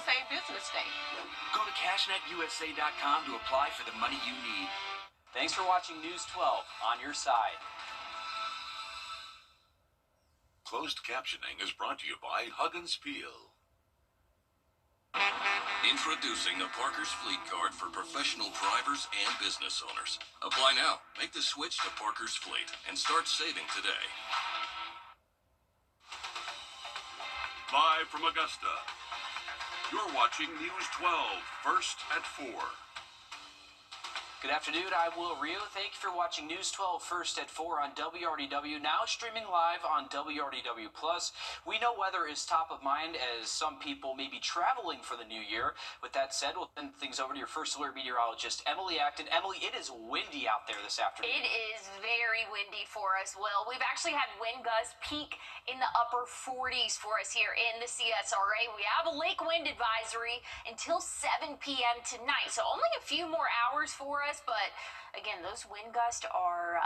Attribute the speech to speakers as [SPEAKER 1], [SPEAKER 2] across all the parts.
[SPEAKER 1] USA Business Day.
[SPEAKER 2] Go to CashNetUSA.com to apply for the money you need.
[SPEAKER 3] Thanks for watching News 12 on your side.
[SPEAKER 4] Closed captioning is brought to you by Huggins Peel.
[SPEAKER 5] Introducing the Parker's Fleet Card for professional drivers and business owners. Apply now. Make the switch to Parker's Fleet and start saving today.
[SPEAKER 4] Live from Augusta, you're watching News 12, first at 4.
[SPEAKER 3] Good afternoon, I'm Wrdw. Thank you for watching News 12 first at 4 on WRDW, now streaming live on WRDW+. We know weather is top of mind as some people may be traveling for the new year. With that said, we'll send things over to your first alert meteorologist, Emily Acton. Emily, it is windy out there this afternoon.
[SPEAKER 6] It is very windy for us, Will. We've actually had wind gusts peak in the upper 40s for us here in the CSRA. We have a lake wind advisory until 7 p.m. tonight, so only a few more hours for us. But again, those wind gusts are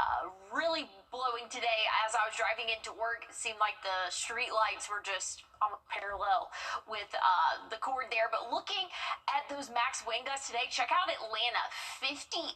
[SPEAKER 6] really blowing today. As I was driving into work, it seemed like the street lights were just almost parallel with the cord there. But looking at those max wind gusts today, check out Atlanta, 58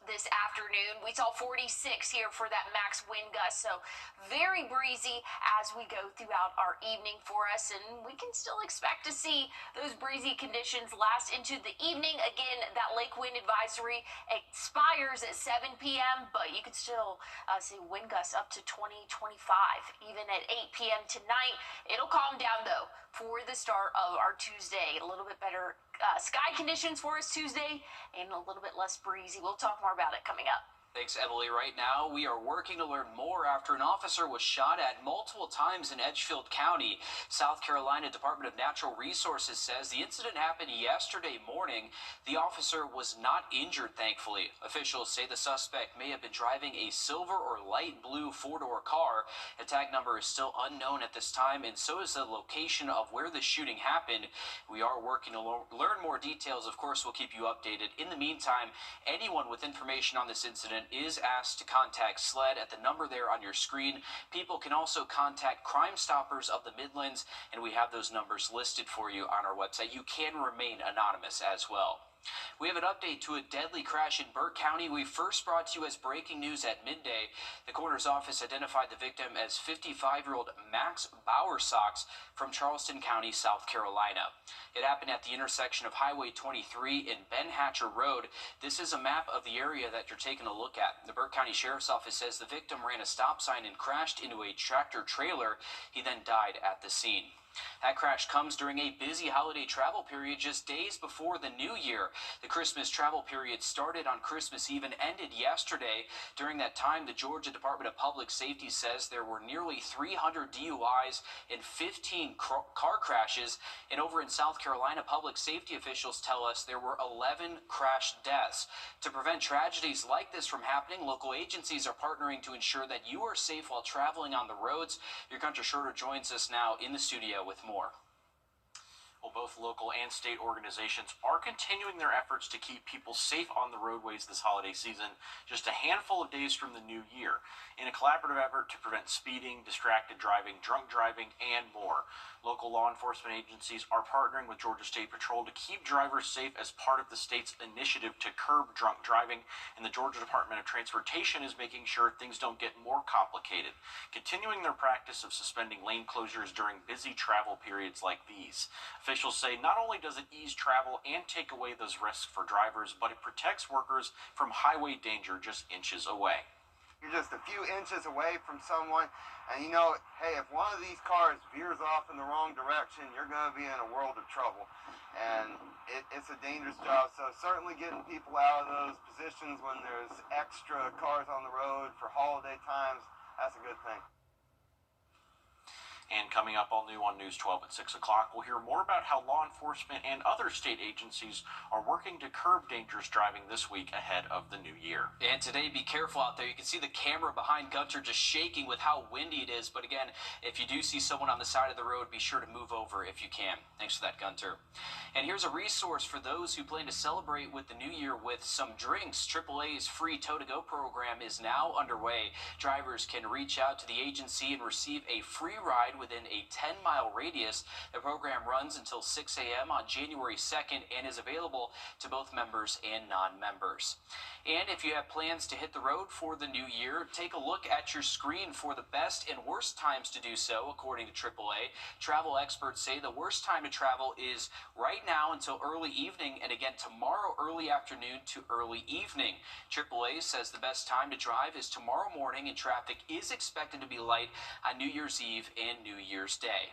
[SPEAKER 6] this afternoon. We saw 46 here for that max wind gust. So very breezy as we go throughout our evening for us. And we can still expect to see those breezy conditions last into the evening. Again, that lake wind advisory expires at 7 p.m., but you can still see wind gusts up to 20, 25, even at 8 p.m. tonight. It'll calm down, though, for the start of our Tuesday. A little bit better sky conditions for us Tuesday and a little bit less breezy. We'll talk more about it coming up.
[SPEAKER 3] Thanks, Emily. Right now, we are working to learn more after an officer was shot at multiple times in Edgefield County. South Carolina Department of Natural Resources says the incident happened yesterday morning. The officer was not injured, thankfully. Officials say the suspect may have been driving a silver or light blue four-door car. The tag number is still unknown at this time, and so is the location of where the shooting happened. We are working to learn more details. Of course, we'll keep you updated. In the meantime, anyone with information on this incident is asked to contact SLED at the number there on your screen. People can also contact Crime Stoppers of the Midlands, and we have those numbers listed for you on our website. You can remain anonymous as well. We have an update to a deadly crash in Burke County. We first brought to you as breaking news at midday. The coroner's office identified the victim as 55-year-old Max Bowersox from Charleston County, South Carolina. It happened at the intersection of Highway 23 and Ben Hatcher Road. This is a map of the area that you're taking a look at. The Burke County Sheriff's Office says the victim ran a stop sign and crashed into a tractor trailer. He then died at the scene. That crash comes during a busy holiday travel period just days before the new year. The Christmas travel period started on Christmas Eve and ended yesterday. During that time, the Georgia Department of Public Safety says there were nearly 300 DUIs and 15 car crashes. And over in South Carolina, public safety officials tell us there were 11 crash deaths. To prevent tragedies like this from happening, local agencies are partnering to ensure that you are safe while traveling on the roads. Your Gunter Schroeder joins us now in the studio with more.
[SPEAKER 7] Well, both local and state organizations are continuing their efforts to keep people safe on the roadways this holiday season, just a handful of days from the new year, in a collaborative effort to prevent speeding, distracted driving, drunk driving, and more. Local law enforcement agencies are partnering with Georgia State Patrol to keep drivers safe as part of the state's initiative to curb drunk driving, and the Georgia Department of Transportation is making sure things don't get more complicated, continuing their practice of suspending lane closures during busy travel periods like these. Officials say not only does it ease travel and take away those risks for drivers, but it protects workers from highway danger just inches away.
[SPEAKER 8] You're just a few inches away from someone, and you know, hey, if one of these cars veers off in the wrong direction, you're going to be in a world of trouble. And it's a dangerous job, so certainly getting people out of those positions when there's extra cars on the road for holiday times, that's a good thing.
[SPEAKER 7] And coming up all new on News 12 at 6 o'clock, we'll hear more about how law enforcement and other state agencies are working to curb dangerous driving this week ahead of the new year.
[SPEAKER 3] And today, be careful out there. You can see the camera behind Gunter just shaking with how windy it is. But again, if you do see someone on the side of the road, be sure to move over if you can. Thanks for that, Gunter. And here's a resource for those who plan to celebrate with the new year with some drinks. AAA's free tow-to-go program is now underway. Drivers can reach out to the agency and receive a free ride within a 10-mile radius. The program runs until 6 a.m. on January 2nd and is available to both members and non-members. And if you have plans to hit the road for the new year, take a look at your screen for the best and worst times to do so, according to AAA. Travel experts say the worst time to travel is right now until early evening, and again tomorrow early afternoon to early evening. AAA says the best time to drive is tomorrow morning, and traffic is expected to be light on New Year's Eve and New Year's Day.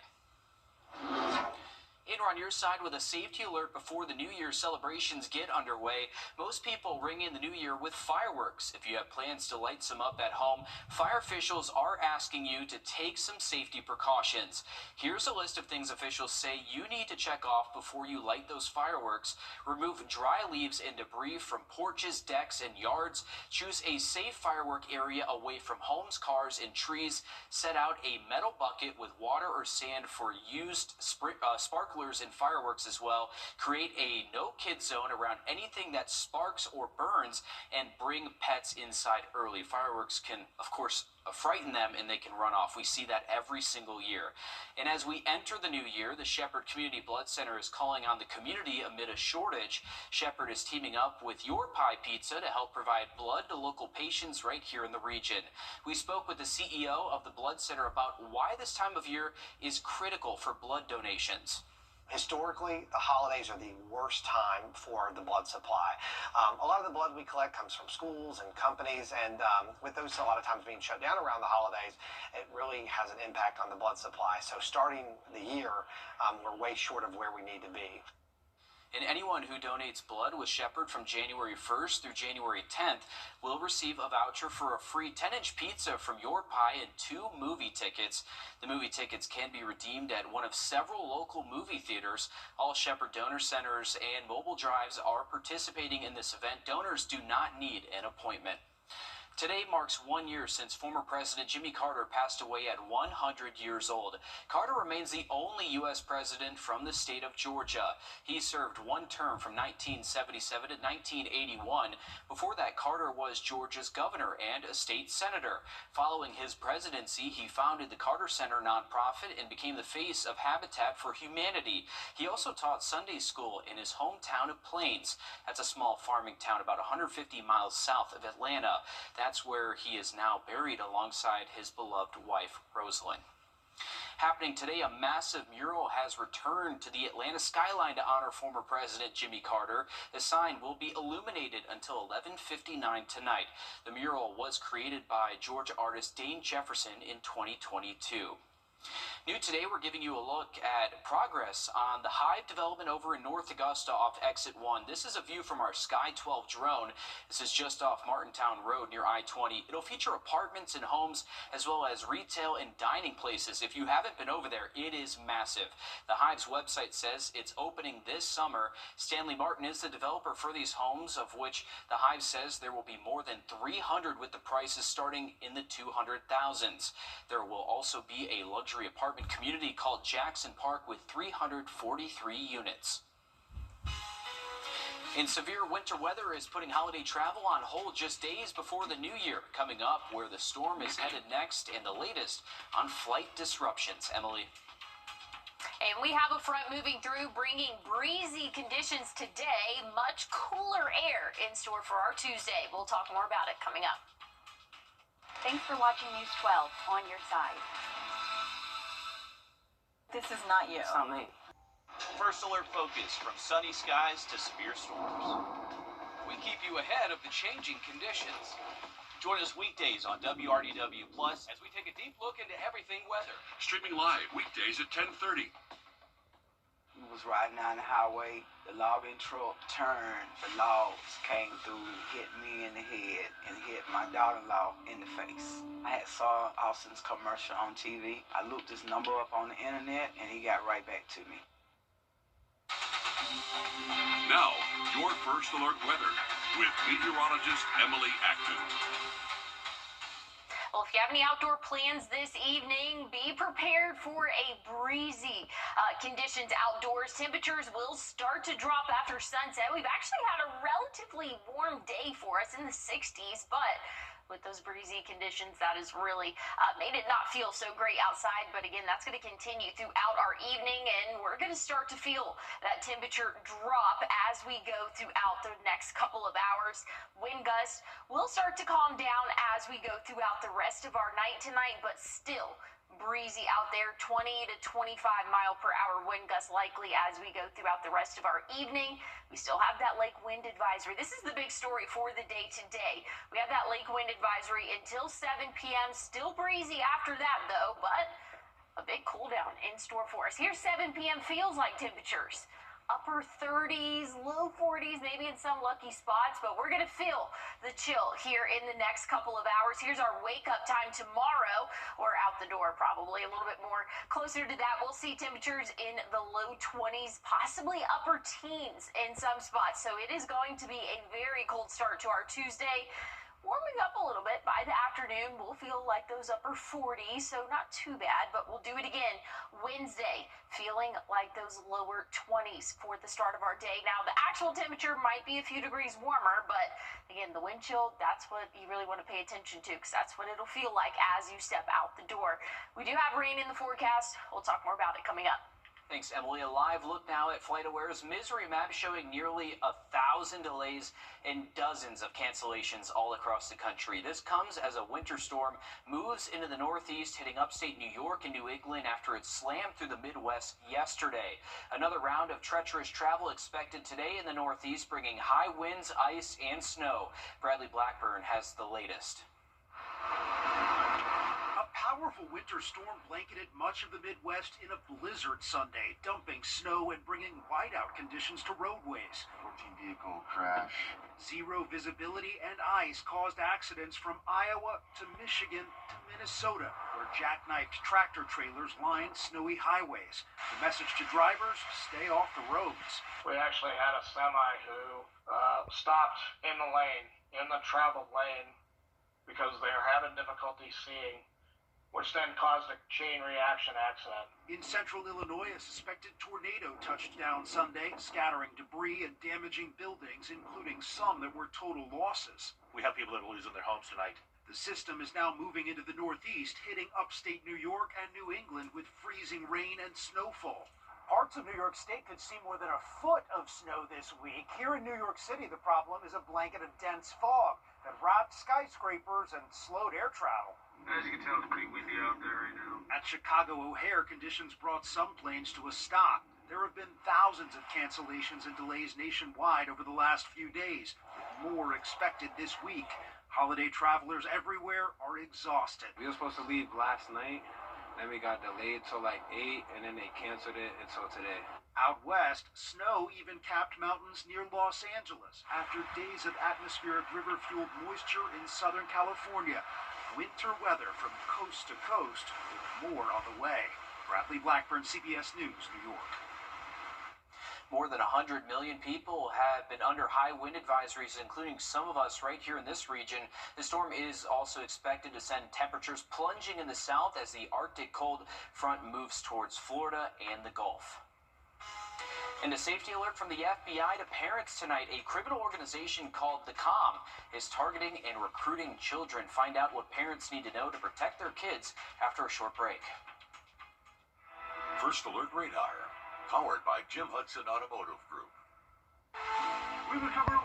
[SPEAKER 3] And we're on your side with a safety alert before the New Year's celebrations get underway. Most people ring in the new year with fireworks. If you have plans to light some up at home, fire officials are asking you to take some safety precautions. Here's a list of things officials say you need to check off before you light those fireworks. Remove dry leaves and debris from porches, decks, and yards. Choose a safe firework area away from homes, cars, and trees. Set out a metal bucket with water or sand for used sparklers and fireworks as well. Create a no-kid zone around anything that sparks or burns, and bring pets inside early. Fireworks can, of course, frighten them and they can run off. We see that every single year. And as we enter the new year, the Shepherd Community Blood Center is calling on the community amid a shortage. Shepherd is teaming up with Your Pie Pizza to help provide blood to local patients right here in the region. We spoke with the CEO of the Blood Center about why this time of year is critical for blood donations.
[SPEAKER 1] Historically, the holidays are the worst time for the blood supply. A lot of the blood we collect comes from schools and companies, and with those a lot of times being shut down around the holidays, it really has an impact on the blood supply. So starting the year, we're way short of where we need to be.
[SPEAKER 3] And anyone who donates blood with Shepherd from January 1st through January 10th will receive a voucher for a free 10-inch pizza from Your Pie and 2 movie tickets. The movie tickets can be redeemed at one of several local movie theaters. All Shepherd donor centers and mobile drives are participating in this event. Donors do not need an appointment. Today marks 1 year since former President Jimmy Carter passed away at 100 years old. Carter remains the only U.S. president from the state of Georgia. He served one term from 1977 to 1981. Before that, Carter was Georgia's governor and a state senator. Following his presidency, he founded the Carter Center nonprofit and became the face of Habitat for Humanity. He also taught Sunday school in his hometown of Plains. That's a small farming town about 150 miles south of Atlanta. That's where he is now buried alongside his beloved wife, Rosalind. Happening today, a massive mural has returned to the Atlanta skyline to honor former President Jimmy Carter. The sign will be illuminated until 11:59 tonight. The mural was created by Georgia artist Dane Jefferson in 2022. New today, we're giving you a look at progress on the Hive development over in North Augusta off Exit 1. This is a view from our Sky 12 drone. This is just off Martintown Road near I-20. It'll feature apartments and homes as well as retail and dining places. If you haven't been over there, it is massive. The Hive's website says it's opening this summer. Stanley Martin is the developer for these homes, of which the Hive says there will be more than 300 with the prices starting in the 200,000s. There will also be a luxury apartment community called Jackson Park with 343 units. And severe winter weather is putting holiday travel on hold just days before the new year. Coming up, where the storm is headed next and the latest on flight disruptions. Emily.
[SPEAKER 6] And we have a front moving through, bringing breezy conditions today. Much cooler air in store for our Tuesday. We'll talk more about it coming up.
[SPEAKER 9] Thanks for watching News 12 on your side. This is not you.
[SPEAKER 10] It's not me. First Alert Focus, from sunny skies to severe storms. We keep you ahead of the changing conditions. Join us weekdays on WRDW Plus as we take a deep look into everything weather.
[SPEAKER 4] Streaming live weekdays at 10:30.
[SPEAKER 11] We was riding down the highway, the logging truck turned, the logs came through, hit me in the head, and hit my daughter-in-law in the face. I had saw Austin's commercial on TV. I looked his number up on the internet, and he got right back to me.
[SPEAKER 4] Now, your First Alert weather with meteorologist Emily Acton.
[SPEAKER 6] Well, if you have any outdoor plans this evening, be prepared for a breezy conditions outdoors. Temperatures will start to drop after sunset. We've actually had a relatively warm day for us in the 60s, but with those breezy conditions, that has really made it not feel so great outside. But again, that's going to continue throughout our evening, and we're going to start to feel that temperature drop as we go throughout the next couple of hours. Wind gusts will start to calm down as we go throughout the rest of our night tonight, but still breezy out there, 20 to 25 mile per hour wind gusts likely as we go throughout the rest of our evening. We still have that lake wind advisory. This is the big story for the day today. We have that lake wind advisory until 7 p.m. Still breezy after that though, but a big cool down in store for us. Here's 7 p.m. feels like temperatures. Upper 30s, low 40s, maybe in some lucky spots, but we're going to feel the chill here in the next couple of hours. Here's our wake up time tomorrow. We're out the door probably a little bit more. Closer to that, we'll see temperatures in the low 20s, possibly upper teens in some spots. So it is going to be a very cold start to our Tuesday. Warming up a little bit by the afternoon. We'll feel like those upper 40s, so not too bad, but we'll do it again Wednesday, feeling like those lower 20s for the start of our day. Now, the actual temperature might be a few degrees warmer, but again, the wind chill, that's what you really want to pay attention to, because that's what it'll feel like as you step out the door. We do have rain in the forecast. We'll talk more about it coming up.
[SPEAKER 3] Thanks, Emily. A live look now at FlightAware's misery map showing nearly 1,000 delays and dozens of cancellations all across the country. This comes as a winter storm moves into the Northeast, hitting upstate New York and New England after it slammed through the Midwest yesterday. Another round of treacherous travel expected today in the Northeast, bringing high winds, ice, and snow. Bradley Blackburn has the latest.
[SPEAKER 12] A powerful winter storm blanketed much of the Midwest in a blizzard Sunday, dumping snow and bringing whiteout conditions to roadways.
[SPEAKER 8] 14-vehicle crash.
[SPEAKER 12] Zero visibility and ice caused accidents from Iowa to Michigan to Minnesota, where jackknifed tractor trailers lined snowy highways. The message to drivers, stay off the roads.
[SPEAKER 13] We actually had a semi who stopped in the lane, in the traveled lane, because they were having difficulty seeing, which then caused a chain reaction accident.
[SPEAKER 12] In central Illinois, a suspected tornado touched down Sunday, scattering debris and damaging buildings, including some that were total losses.
[SPEAKER 14] We have people that are losing their homes tonight.
[SPEAKER 12] The system is now moving into the Northeast, hitting upstate New York and New England with freezing rain and snowfall.
[SPEAKER 15] Parts of New York State could see more than a foot of snow this week. Here in New York City, the problem is a blanket of dense fog that wrapped skyscrapers and slowed air travel.
[SPEAKER 13] As you can tell, it's pretty windy out there right now.
[SPEAKER 12] At Chicago O'Hare, conditions brought some planes to a stop. There have been thousands of cancellations and delays nationwide over the last few days, with more expected this week. Holiday travelers everywhere are exhausted.
[SPEAKER 16] We were supposed to leave last night, then we got delayed till like 8, and then they canceled it until today.
[SPEAKER 12] Out west, snow even capped mountains near Los Angeles after days of atmospheric river-fueled moisture in Southern California. Winter weather from coast to coast, with more on the way. Bradley Blackburn, CBS News, New York.
[SPEAKER 3] More than 100 million people have been under high wind advisories, including some of us right here in this region. The storm is also expected to send temperatures plunging in the south as the Arctic cold front moves towards Florida and the Gulf. And a safety alert from the FBI to parents tonight. A criminal organization called The Calm is targeting and recruiting children. Find out what parents need to know to protect their kids after a short break.
[SPEAKER 4] First Alert Radar, powered by Jim Hudson Automotive Group.
[SPEAKER 13] We will cover.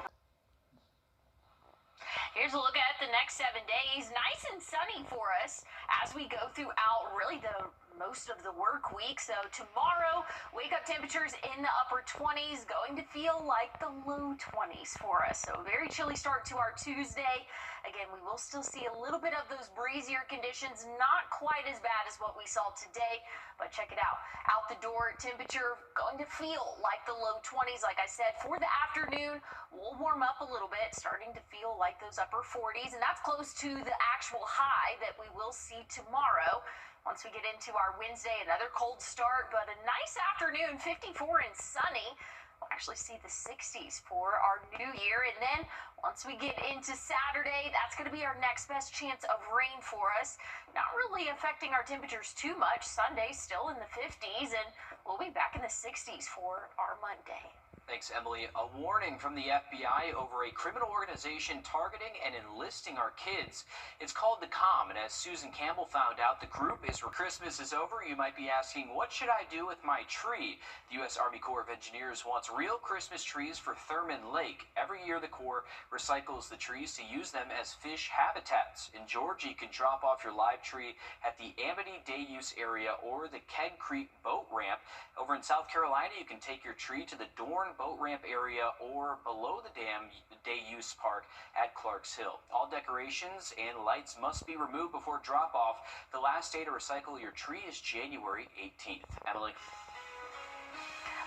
[SPEAKER 6] Here's a look at the next 7 days. Nice and sunny for us as we go throughout really the most of the work week. So tomorrow, wake up temperatures in the upper 20s, going to feel like the low 20s for us. So a very chilly start to our Tuesday. Again, we will still see a little bit of those breezier conditions, not quite as bad as what we saw today, but check it out. Out the door, temperature going to feel like the low 20s. Like I said, for the afternoon, we'll warm up a little bit, starting to feel like those upper 40s, and that's close to the actual high that we will see tomorrow. Once we get into our Wednesday, another cold start, but a nice afternoon, 54 and sunny. We'll actually see the 60s for our new year. And then once we get into Saturday, that's going to be our next best chance of rain for us. Not really affecting our temperatures too much. Sunday still in the 50s, and we'll be back in the 60s for our Monday.
[SPEAKER 3] Thanks, Emily. A warning from the FBI over a criminal organization targeting and enlisting our kids. It's called the COM, and as Susan Campbell found out, the group is where Christmas is over. You might be asking, what should I do with my tree? The U.S. Army Corps of Engineers wants real Christmas trees for Thurman Lake. Every year, the Corps recycles the trees to use them as fish habitats. In Georgia, you can drop off your live tree at the Amity Day Use area or the Keg Creek boat ramp. Over in South Carolina, you can take your tree to the Dorn boat ramp area or below the dam day use park at Clarks Hill. All decorations and lights must be removed before drop off. The last day to recycle your tree is January 18th. Emily.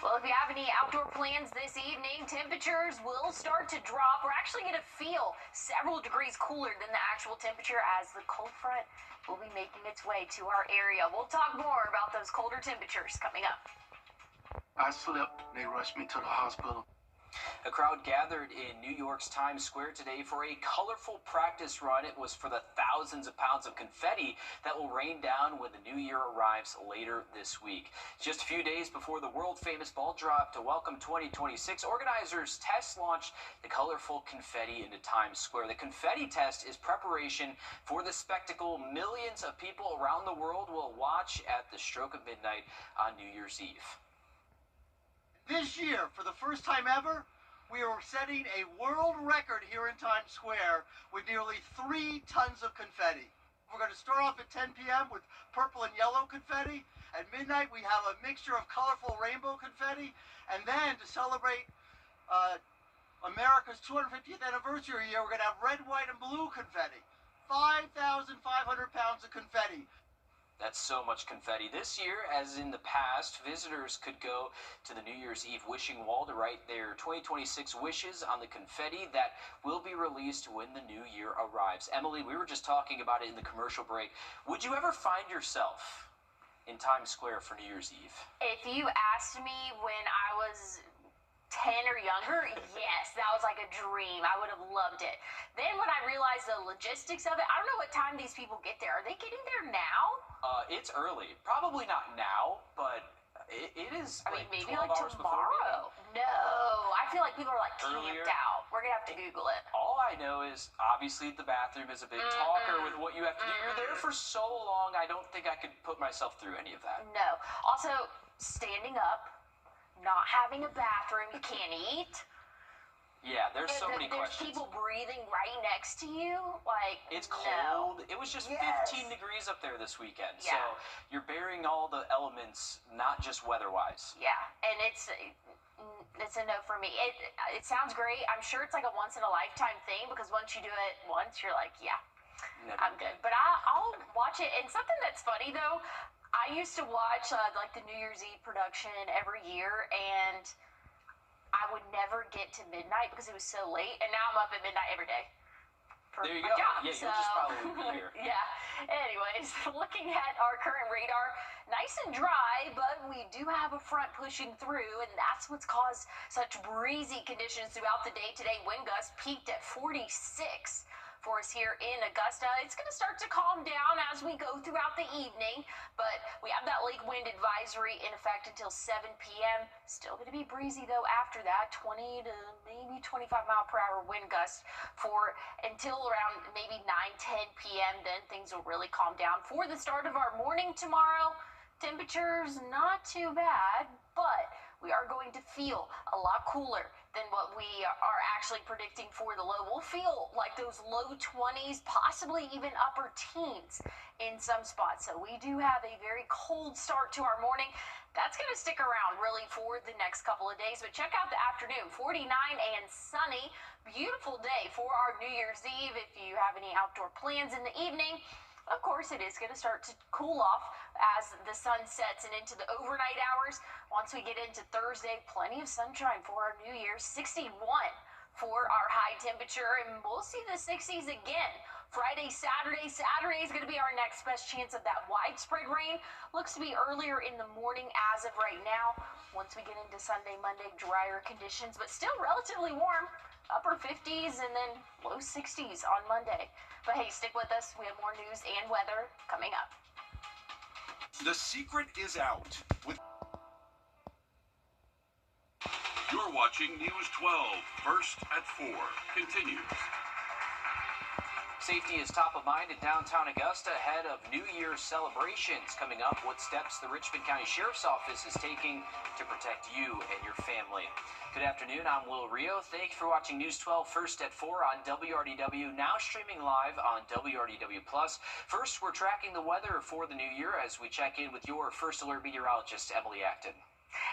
[SPEAKER 6] Well, if you have any outdoor plans this evening, temperatures will start to drop. We're actually going to feel several degrees cooler than the actual temperature as the cold front will be making its way to our area. We'll talk more about those colder temperatures coming up.
[SPEAKER 17] I slipped. They rushed me to the hospital.
[SPEAKER 3] A crowd gathered in New York's Times Square today for a colorful practice run. It was for the thousands of pounds of confetti that will rain down when the new year arrives later this week. Just a few days before the world-famous ball drop to welcome 2026, organizers test launched the colorful confetti into Times Square. The confetti test is preparation for the spectacle millions of people around the world will watch at the stroke of midnight on New Year's Eve.
[SPEAKER 18] This year, for the first time ever, we are setting a world record here in Times Square with nearly 3 tons of confetti. We're going to start off at 10 p.m. with purple and yellow confetti. At midnight, we have a mixture of colorful rainbow confetti. And then, to celebrate America's 250th anniversary year, we're going to have red, white, and blue confetti. 5,500 pounds of confetti.
[SPEAKER 3] That's so much confetti. This year, as in the past, visitors could go to the New Year's Eve wishing wall to write their 2026 wishes on the confetti that will be released when the new year arrives. Emily, we were just talking about it in the commercial break. Would you ever find yourself in Times Square for New Year's Eve?
[SPEAKER 6] If you asked me when I was 10 or younger, yes, that was like a dream. I would have loved it. Then when I realized the logistics of it, I don't know what time these people get there. Are they getting there now?
[SPEAKER 3] It's early. Probably not now, but it is.
[SPEAKER 6] I mean,
[SPEAKER 3] like
[SPEAKER 6] maybe
[SPEAKER 3] 12
[SPEAKER 6] like
[SPEAKER 3] hours
[SPEAKER 6] tomorrow. No, I feel like people are like camped
[SPEAKER 3] Earlier.
[SPEAKER 6] out. We're gonna have to Google it.
[SPEAKER 3] All I know is obviously the bathroom is a big talker with what you have to do. You're there for so long. I don't think I could put myself through any of that.
[SPEAKER 6] No. Also, standing up, not having a bathroom, you can't eat.
[SPEAKER 3] Yeah, there's so many
[SPEAKER 6] There's
[SPEAKER 3] questions.
[SPEAKER 6] people breathing right next to you. Like,
[SPEAKER 3] It's
[SPEAKER 6] no.
[SPEAKER 3] cold. It was just
[SPEAKER 6] Yes.
[SPEAKER 3] 15 degrees up there this weekend.
[SPEAKER 6] Yeah.
[SPEAKER 3] So you're bearing all the elements, not just weather-wise.
[SPEAKER 6] Yeah, and it's a no for me. It sounds great. I'm sure it's like a once in a lifetime thing because once you do it once, you're like, yeah,
[SPEAKER 3] Never
[SPEAKER 6] I'm good. But I'll watch it. And something that's funny though, I used to watch like the New Year's Eve production every year, and I would never get to midnight because it was so late. And now I'm up at midnight every day. For
[SPEAKER 3] There you
[SPEAKER 6] my
[SPEAKER 3] go.
[SPEAKER 6] job,
[SPEAKER 3] Yeah, you'll just probably be here.
[SPEAKER 6] Yeah. Anyways, looking at our current radar, nice and dry, but we do have a front pushing through, and that's what's caused such breezy conditions throughout the day today. Wind gusts peaked at 46 for us here in Augusta. It's going to start to calm down as we go throughout the evening, but we have that lake wind advisory in effect until 7 p.m. Still going to be breezy though after that, 20 to maybe 25 mile per hour wind gusts for until around maybe 9, 10 p.m. Then things will really calm down. For the start of our morning tomorrow, temperatures not too bad, but we are going to feel a lot cooler than what we are actually predicting for the low. We'll feel like those low 20s, possibly even upper teens in some spots. So we do have a very cold start to our morning. That's going to stick around really for the next couple of days. But check out the afternoon, 49 and sunny. Beautiful day for our New Year's Eve. If you have any outdoor plans in the evening, of course, it is going to start to cool off as the sun sets and into the overnight hours. Once we get into Thursday, plenty of sunshine for our New Year's. 61 for our high temperature, and we'll see the 60s again. Friday, Saturday. Saturday is going to be our next best chance of that widespread rain. Looks to be earlier in the morning as of right now. Once we get into Sunday, Monday, drier conditions, but still relatively warm. Upper 50s and then low 60s on Monday. But hey, stick with us. We have more news and weather coming up.
[SPEAKER 4] The secret is out. You're watching News 12, First at 4. Continues.
[SPEAKER 3] Safety is top of mind in downtown Augusta ahead of New Year's celebrations. Coming up, what steps the Richmond County Sheriff's Office is taking to protect you and your family. Good afternoon, I'm Will Rio. Thank you for watching News 12 First at 4 on WRDW, now streaming live on WRDW+. First, we're tracking the weather for the new year as we check in with your First Alert meteorologist, Emily Acton.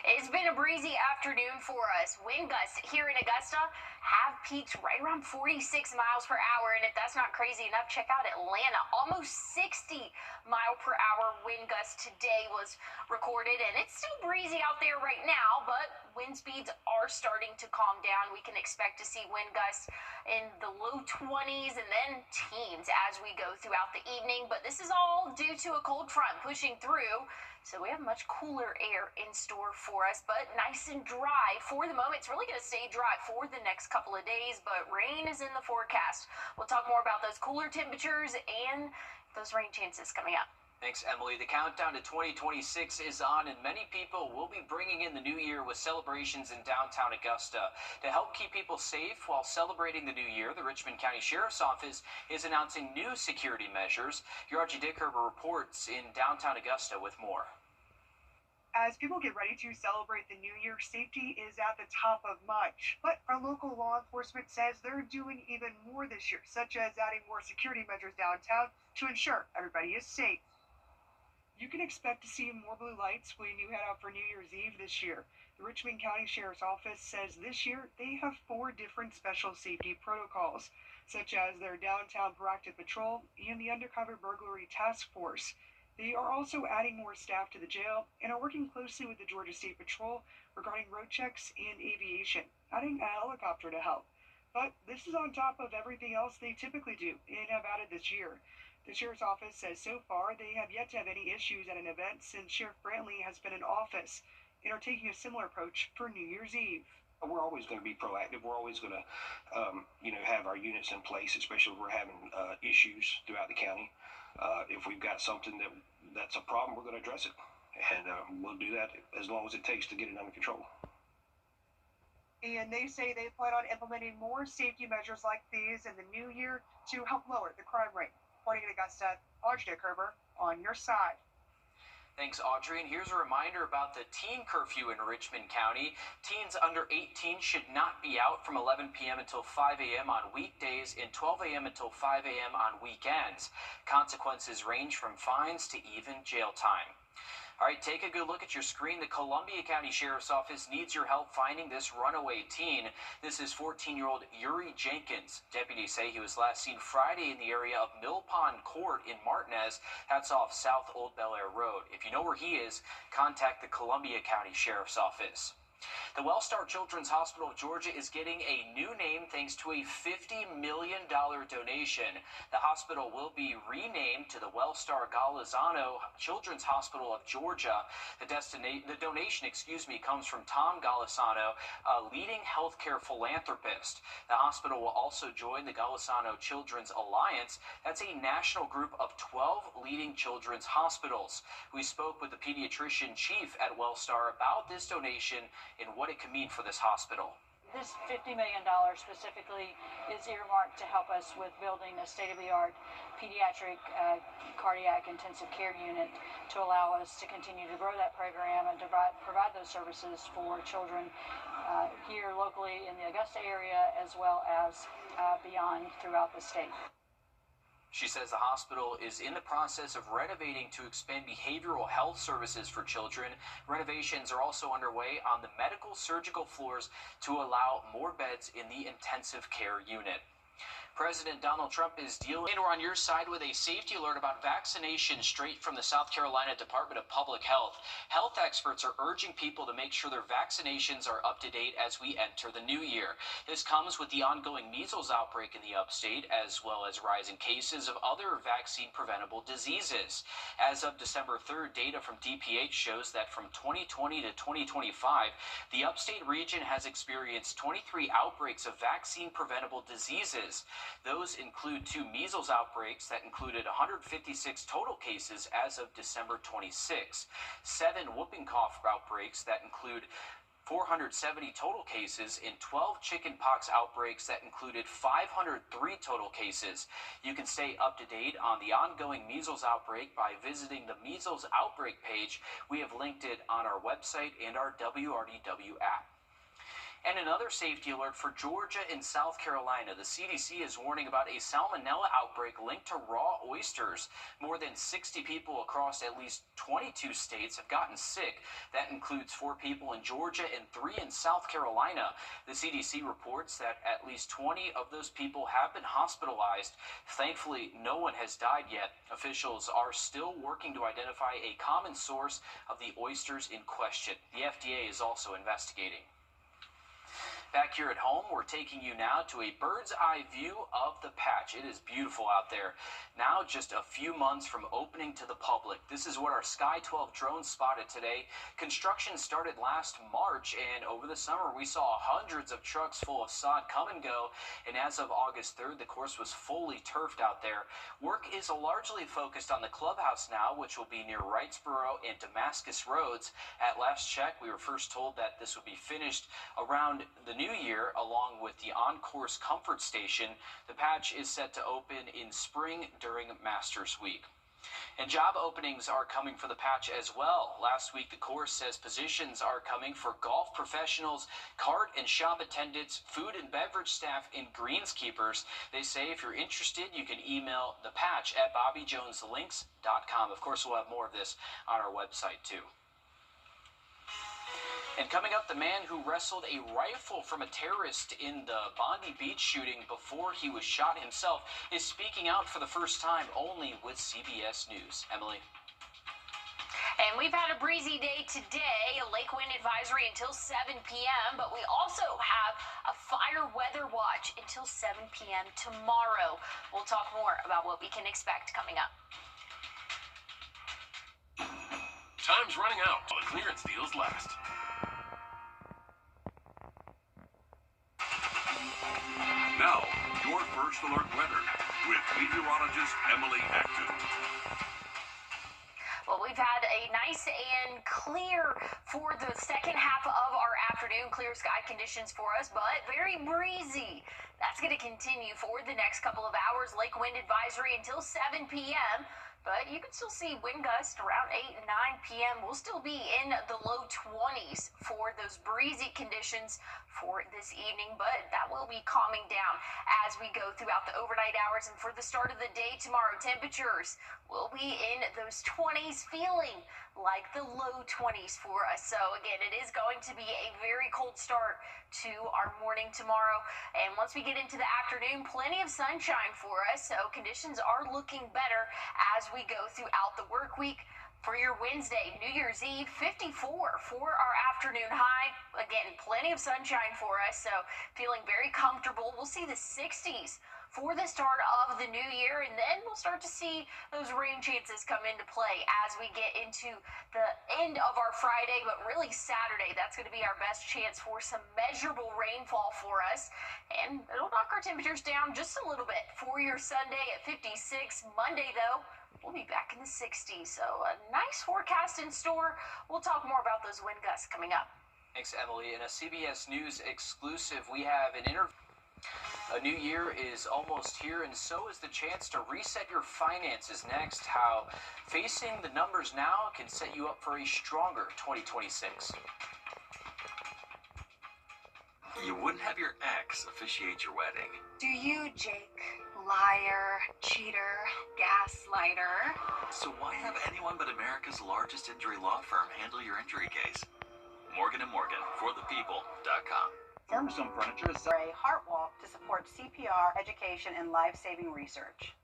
[SPEAKER 6] It's been a breezy afternoon for us. Wind gusts here in Augusta have peaked right around 46 miles per hour. And if that's not crazy enough, check out Atlanta. Almost 60 mile per hour wind gusts today was recorded. And it's still breezy out there right now, but wind speeds are starting to calm down. We can expect to see wind gusts in the low 20s and then teens as we go throughout the evening. But this is all due to a cold front pushing through. So we have much cooler air in store for us, but nice and dry for the moment. It's really going to stay dry for the next couple of days, but rain is in the forecast. We'll talk more about those cooler temperatures and those rain chances coming up.
[SPEAKER 3] Thanks, Emily. The countdown to 2026 is on, and many people will be bringing in the new year with celebrations in downtown Augusta. To help keep people safe while celebrating the new year, the Richmond County Sheriff's Office is announcing new security measures. Your Archie Dickerber reports in downtown Augusta with more.
[SPEAKER 19] As people get ready to celebrate the new year, safety is at the top of mind. But our local law enforcement says they're doing even more this year, such as adding more security measures downtown to ensure everybody is safe. You can expect to see more blue lights when you head out for New Year's Eve this year. The Richmond County Sheriff's Office says this year they have 4 different special safety protocols, such as their downtown proactive patrol and the undercover burglary task force. They are also adding more staff to the jail and are working closely with the Georgia State Patrol regarding road checks and aviation, adding a helicopter to help. But this is on top of everything else they typically do and have added this year. The Sheriff's Office says so far they have yet to have any issues at an event since Sheriff Brantley has been in office and are taking a similar approach for New Year's Eve.
[SPEAKER 20] We're always going to be proactive. We're always going to, have our units in place, especially if we're having issues throughout the county. If we've got something that's a problem, we're going to address it. And we'll do that as long as it takes to get it under control.
[SPEAKER 19] And they say they plan on implementing more safety measures like these in the new year to help lower the crime rate. Reporting in Augusta, Archie Dickerber on your side.
[SPEAKER 3] Thanks, Audrey. And here's a reminder about the teen curfew in Richmond County. Teens under 18 should not be out from 11 p.m. until 5 a.m. on weekdays and 12 a.m. until 5 a.m. on weekends. Consequences range from fines to even jail time. All right, take a good look at your screen. The Columbia County Sheriff's Office needs your help finding this runaway teen. This is 14-year-old Yuri Jenkins. Deputies say he was last seen Friday in the area of Mill Pond Court in Martinez. That's off South Old Bel Air Road. If you know where he is, contact the Columbia County Sheriff's Office. The Wellstar Children's Hospital of Georgia is getting a new name thanks to a $50 million donation. The hospital will be renamed to the Wellstar Galazano Children's Hospital of Georgia. The donation, comes from Tom Galazano, a leading healthcare philanthropist. The hospital will also join the Galazano Children's Alliance. That's a national group of 12 leading children's hospitals. We spoke with the pediatrician chief at Wellstar about this donation and what it can mean for this hospital.
[SPEAKER 21] This $50 million specifically is earmarked to help us with building a state-of-the-art pediatric cardiac intensive care unit to allow us to continue to grow that program and to provide those services for children here locally in the Augusta area as well as beyond throughout the state.
[SPEAKER 3] She says the hospital is in the process of renovating to expand behavioral health services for children. Renovations are also underway on the medical surgical floors to allow more beds in the intensive care unit. President Donald Trump is dealing. And we're on your side with a safety alert about vaccination straight from the South Carolina Department of Public Health. Health experts are urging people to make sure their vaccinations are up to date as we enter the new year. This comes with the ongoing measles outbreak in the upstate, as well as rising cases of other vaccine-preventable diseases. As of December 3rd, data from DPH shows that from 2020 to 2025, the upstate region has experienced 23 outbreaks of vaccine-preventable diseases. Those include 2 measles outbreaks that included 156 total cases as of December 26, 7 whooping cough outbreaks that include 470 total cases, in 12 chickenpox outbreaks that included 503 total cases. You can stay up to date on the ongoing measles outbreak by visiting the measles outbreak page. We have linked it on our website and our WRDW app. And another safety alert for Georgia and South Carolina. The CDC is warning about a salmonella outbreak linked to raw oysters. More than 60 people across at least 22 states have gotten sick. That includes 4 people in Georgia and 3 in South Carolina. The CDC reports that at least 20 of those people have been hospitalized. Thankfully, no one has died yet. Officials are still working to identify a common source of the oysters in question. The FDA is also investigating. Back here at home, we're taking you now to a bird's eye view of the patch. It is beautiful out there. Now just a few months from opening to the public. This is what our Sky 12 drone spotted today. Construction started last March, and over the summer we saw hundreds of trucks full of sod come and go, and as of August 3rd, the course was fully turfed out there. Work is largely focused on the clubhouse now, which will be near Wrightsboro and Damascus Roads. At last check, we were first told that this would be finished around the new year, along with the on-course comfort station. The patch is set to open in spring during Masters Week. And job openings are coming for the patch as well. Last week, the course says positions are coming for golf professionals, cart and shop attendants, food and beverage staff, and greenskeepers. They say if you're interested, you can email the patch at bobbyjoneslinks.com. Of course, we'll have more of this on our website, too. And coming up, the man who wrestled a rifle from a terrorist in the Bondi Beach shooting before he was shot himself is speaking out for the first time only with CBS News. Emily.
[SPEAKER 6] And we've had a breezy day today, a lake wind advisory until 7 p.m., but we also have a fire weather watch until 7 p.m. tomorrow. We'll talk more about what we can expect coming up.
[SPEAKER 4] Time's running out while the clearance deals last. Now, your first alert weather with meteorologist Emily Acton.
[SPEAKER 6] Well, we've had a nice and clear for the second half of our afternoon, clear sky conditions for us, but very breezy. That's going to continue for the next couple of hours. Lake wind advisory until 7 p.m. But you can still see wind gusts around 8 and 9 p.m. We'll still be in the low 20s for those breezy conditions for this evening, but that will be calming down as we go throughout the overnight hours. And for the start of the day tomorrow, temperatures will be in those 20s, feeling like the low 20s for us. So again, it is going to be a very cold start to our morning tomorrow. And once we get into the afternoon, plenty of sunshine for us. So conditions are looking better as we go throughout the work week. For your Wednesday, New Year's Eve, 54 for our afternoon high. Again, plenty of sunshine for us, so feeling very comfortable. We'll see the 60s for the start of the new year, and then we'll start to see those rain chances come into play as we get into the end of our Friday, but really Saturday. That's going to be our best chance for some measurable rainfall for us, and it'll knock our temperatures down just a little bit for your Sunday at 56. Monday, though, we'll be back in the 60s, so a nice forecast in store. We'll talk more about those wind gusts coming up.
[SPEAKER 3] Thanks, Emily. In a CBS News exclusive, we have an interview. A new year is almost here, and so is the chance to reset your finances. Next, how facing the numbers now can set you up for a stronger 2026.
[SPEAKER 2] You wouldn't have your ex officiate your wedding.
[SPEAKER 22] Do you, Jake? Liar, cheater, gaslighter.
[SPEAKER 2] So why have anyone but America's largest injury law firm handle your injury case? Morgan & Morgan, forthepeople.com.
[SPEAKER 5] Cornerstone Furniture is
[SPEAKER 9] A heart walk to support CPR, education, and life-saving research.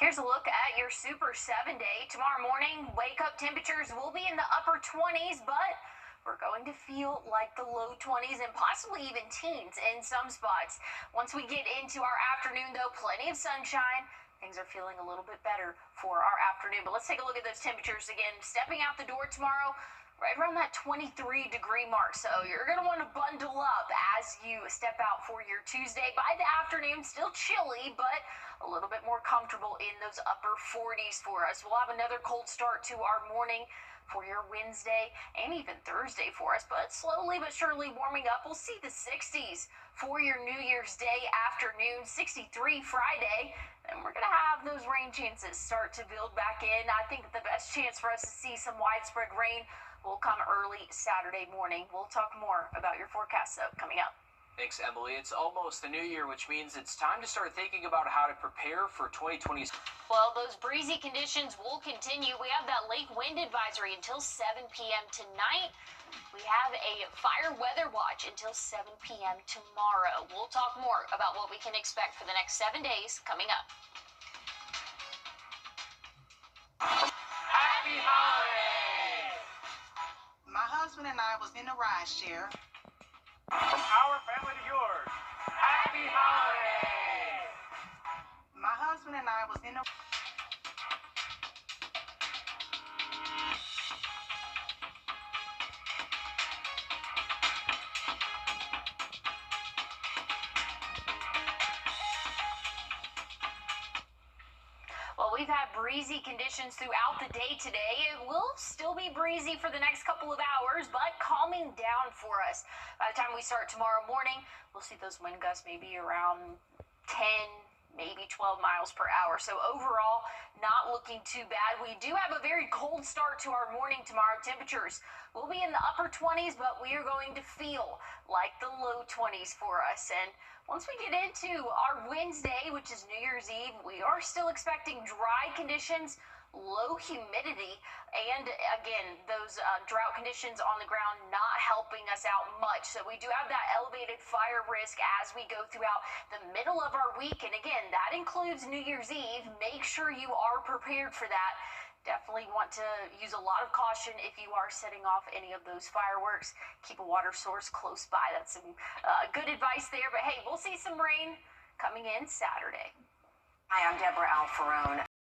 [SPEAKER 6] Here's a look at your Super 7 day. Tomorrow morning, wake-up temperatures will be in the upper 20s, but we're going to feel like the low 20s and possibly even teens in some spots. Once we get into our afternoon, though, plenty of sunshine. Things are feeling a little bit better for our afternoon. But let's take a look at those temperatures again. Stepping out the door tomorrow, right around that 23-degree mark. So you're going to want to bundle up as you step out for your Tuesday. By the afternoon, still chilly, but a little bit more comfortable in those upper 40s for us. We'll have another cold start to our morning for your Wednesday and even Thursday for us, but slowly but surely warming up. We'll see the 60s for your New Year's Day afternoon, 63 Friday, and we're going to have those rain chances start to build back in. I think the best chance for us to see some widespread rain will come early Saturday morning. We'll talk more about your forecast, though, coming up.
[SPEAKER 3] Thanks, Emily. It's almost the new year, which means it's time to start thinking about how to prepare for 2020.
[SPEAKER 6] Well, those breezy conditions will continue. We have that lake wind advisory until 7 p.m. tonight. We have a fire weather watch until 7 p.m. tomorrow. We'll talk more about what we can expect for the next 7 days coming up.
[SPEAKER 7] Happy holidays! My husband and I was in a ride share.
[SPEAKER 15] From our family to yours, happy holidays!
[SPEAKER 7] My husband and I was in a...
[SPEAKER 6] Well, we've had breezy conditions throughout the day today. It will still be breezy for the next couple of hours, but calming down for us. By the time we start tomorrow morning, we'll see those wind gusts maybe around 10, maybe 12 miles per hour. So overall, not looking too bad. We do have a very cold start to our morning tomorrow. Temperatures will be in the upper 20s, but we are going to feel like the low 20s for us. And once we get into our Wednesday, which is New Year's Eve, we are still expecting dry conditions, low humidity, and again, those drought conditions on the ground not helping us out much. So we do have that elevated fire risk as we go throughout the middle of our week. And again, that includes New Year's Eve. Make sure you are prepared for that. Definitely want to use a lot of caution if you are setting off any of those fireworks. Keep a water source close by. That's some good advice there. But hey, we'll see some rain coming in Saturday.
[SPEAKER 23] Hi, I'm Deborah Alfarone.